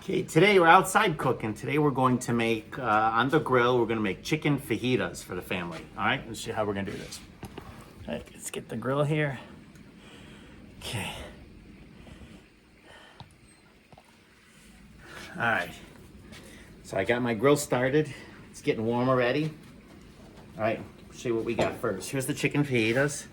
Okay, today we're outside cooking. Today we're going to make, on the grill, we're going to make chicken fajitas for the family. All right, let's see how we're going to do this. All right, let's get the grill here. Okay. All right. So I got my grill started. It's getting warm already. All right, show you what we got first. Here's the chicken fajitas.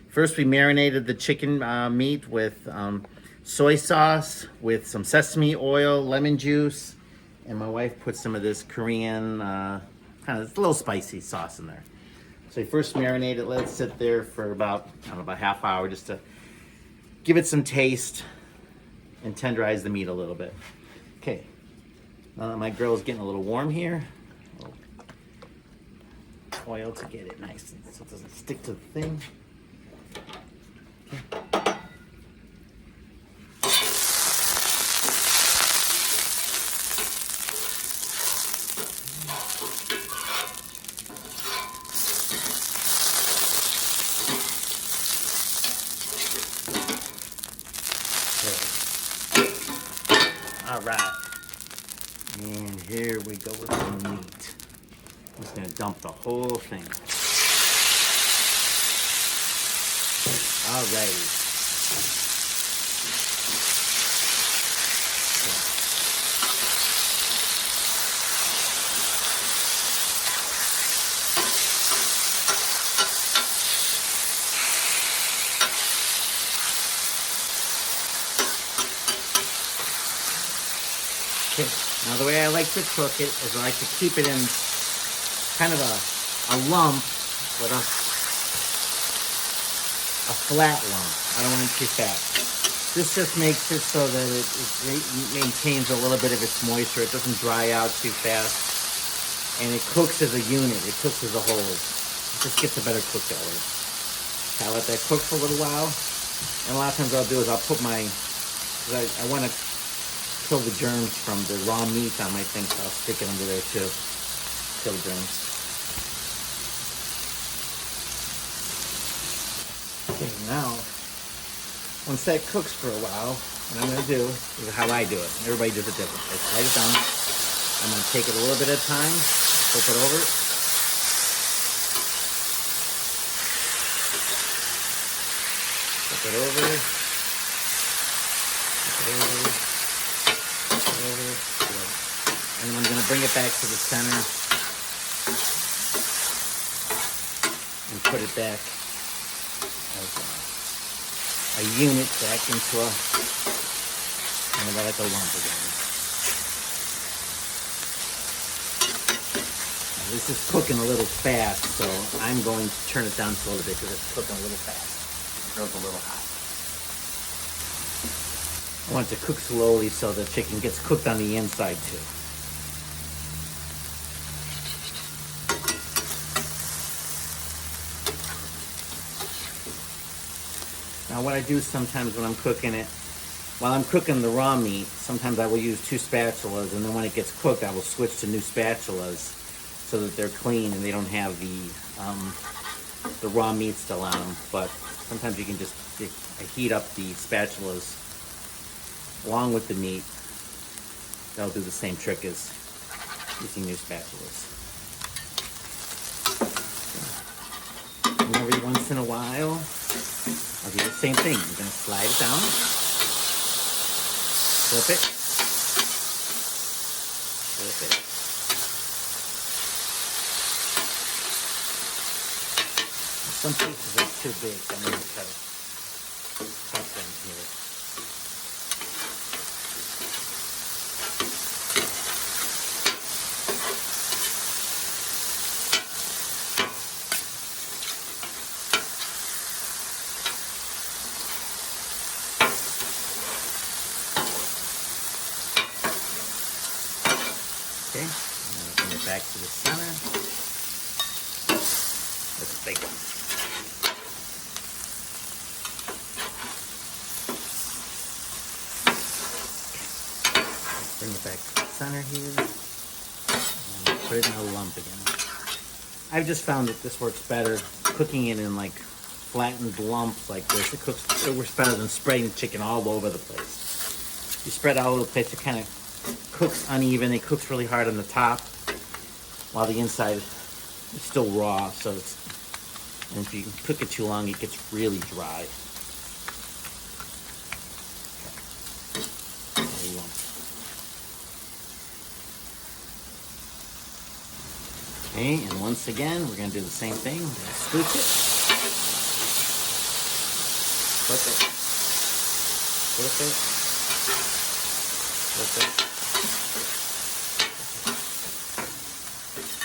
First, we marinated the chicken meat with soy sauce, with some sesame oil, lemon juice, and my wife put some of this Korean, kind of a little spicy sauce in there. So you first marinate it, let it sit there for about, I don't know, about half hour just to give it some taste and tenderize the meat a little bit. Okay, now that my grill is getting a little warm here, oil to get it nice so it doesn't stick to the thing. Okay. All right, and here we go with the meat. I'm just gonna dump the whole thing. All righty. Okay, now the way I like to cook it is I like to keep it in kind of a lump, but a flat lump. I don't want it too fat. This just makes it so that it maintains a little bit of its moisture. It doesn't dry out too fast. And it cooks as a unit. It cooks as a whole. It just gets a better cook that way. I'll let that cook for a little while. And a lot of times what I'll do is I'll put my, I want to kill the germs from the raw meat on my thing, so I'll stick it under there too. Kill the germs. Okay, now, once that cooks for a while, what I'm going to do is how I do it. Everybody does it different. I slide it down. I'm going to take it a little bit at a time, flip it over. Flip it over. Flip it over. And I'm going to bring it back to the center and put it back as a unit back into a kind of like a lump again. Now this is cooking a little fast, so I'm going to turn it down just a little bit because it's cooking a little fast. The grill's a little hot. I want it to cook slowly so the chicken gets cooked on the inside too. Now what I do sometimes when I'm cooking it, while I'm cooking the raw meat, sometimes I will use two spatulas, and then when it gets cooked I will switch to new spatulas so that they're clean and they don't have the raw meat still on them. But sometimes you can just heat up the spatulas along with the meat. That'll do the same trick as using new spatulas. And every once in a while, I'll do the same thing. I'm going to slide it down, flip it, flip it. Some pieces are too big, so I'm going to cut them here. Okay, I'm going to bring it back to the center. That's a big one. Bring it back to the center here. And put it in a lump again. I've just found that this works better cooking it in like flattened lumps like this. It works better than spreading chicken all over the place. You spread all over the place, it kind of cooks uneven. It cooks really hard on the top while the inside is still raw. So and if you cook it too long, it gets really dry. There you go. Okay, and once again, we're going to do the same thing. We're going to scoop it. Flip it. Flip it. Flip it.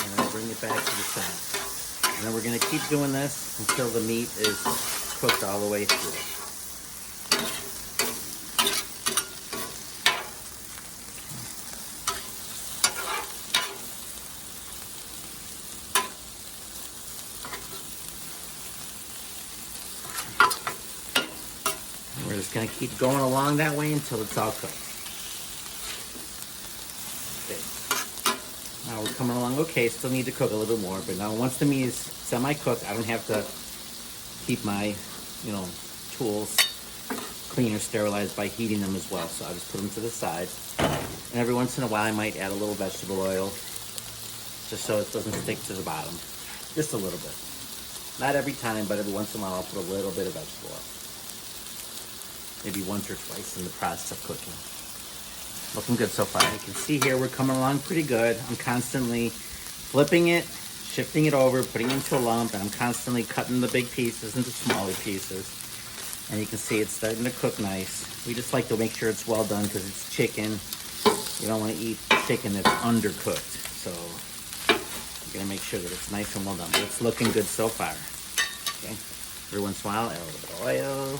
And then bring it back to the side. And then we're going to keep doing this until the meat is cooked all the way through. We're just going to keep going along that way until it's all cooked. Okay. Now we're coming along okay, still need to cook a little bit more, but now once the meat is semi-cooked, I don't have to keep my, tools clean or sterilized by heating them as well. So I just put them to the side. And every once in a while I might add a little vegetable oil just so it doesn't stick to the bottom. Just a little bit. Not every time, but every once in a while I'll put a little bit of vegetable oil. Maybe once or twice in the process of cooking. Looking good so far. You can see here we're coming along pretty good. I'm constantly flipping it, shifting it over, putting it into a lump, and I'm constantly cutting the big pieces into smaller pieces. And you can see it's starting to cook nice. We just like to make sure it's well done because it's chicken. You don't want to eat chicken that's undercooked. So you're going to make sure that it's nice and well done. But it's looking good so far. Okay. Every once in a while, add a little bit of oil.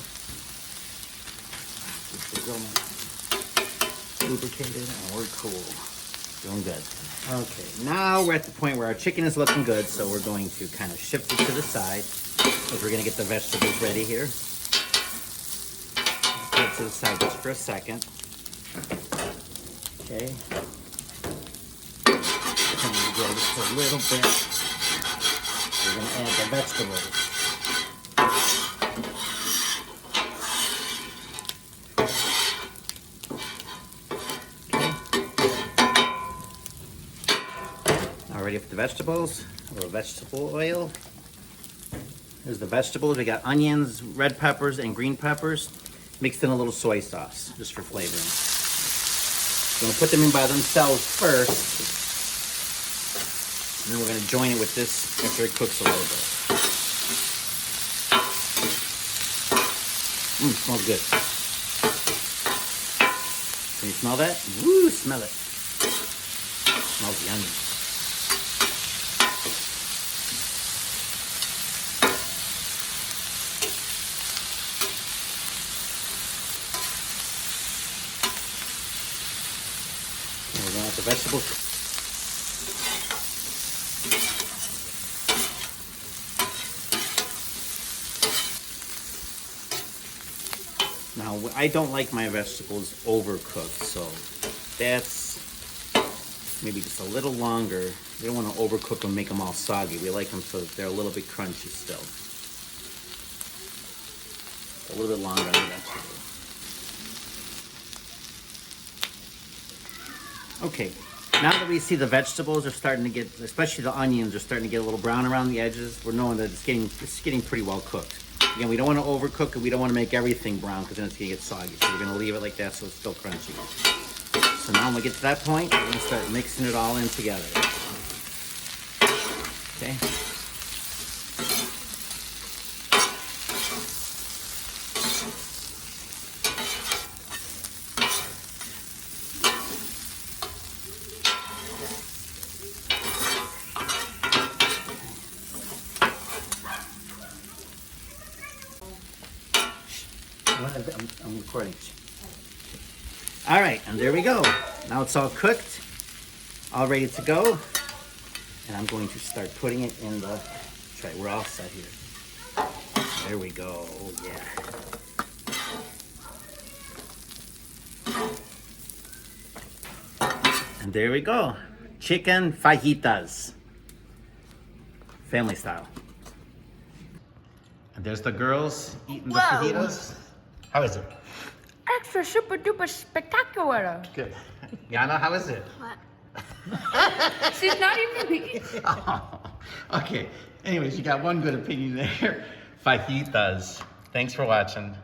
Lubricated, and we're cool. Doing good. Okay, now we're at the point where our chicken is looking good, so we're going to kind of shift it to the side because we're going to get the vegetables ready here. Put it to the side just for a second. Okay. And we go just a little bit. We're going to add the vegetables. Ready for the vegetables, a little vegetable oil. There's the vegetables. We got onions, red peppers, and green peppers mixed in a little soy sauce just for flavoring. We're going to put them in by themselves first, and then we're going to join it with this after it cooks a little bit. Smells good. Can you smell that? Woo, smell it. Smells yummy. We're going to add the vegetables. Now, I don't like my vegetables overcooked, so that's maybe just a little longer. We don't want to overcook them, make them all soggy. We like them so that they're a little bit crunchy still. A little bit longer on the vegetables. Okay, now that we see the vegetables are starting to get, especially the onions are starting to get a little brown around the edges, we're knowing that it's getting pretty well cooked. Again, we don't want to overcook it. We don't want to make everything brown because then it's going to get soggy. So we're going to leave it like that so it's still crunchy. So now when we get to that point, we're going to start mixing it all in together. Okay. I'm recording. All right, and there we go. Now it's all cooked, all ready to go. And I'm going to start putting it in the tray. We're all set here. There we go. Oh, yeah. And there we go. Chicken fajitas. Family style. And there's the girls eating the fajitas. How is it? Extra super duper spectacular. Good. Yana, how is it? She's not even eating. Oh, okay. Anyways, you got one good opinion there. Fajitas. Thanks for watching.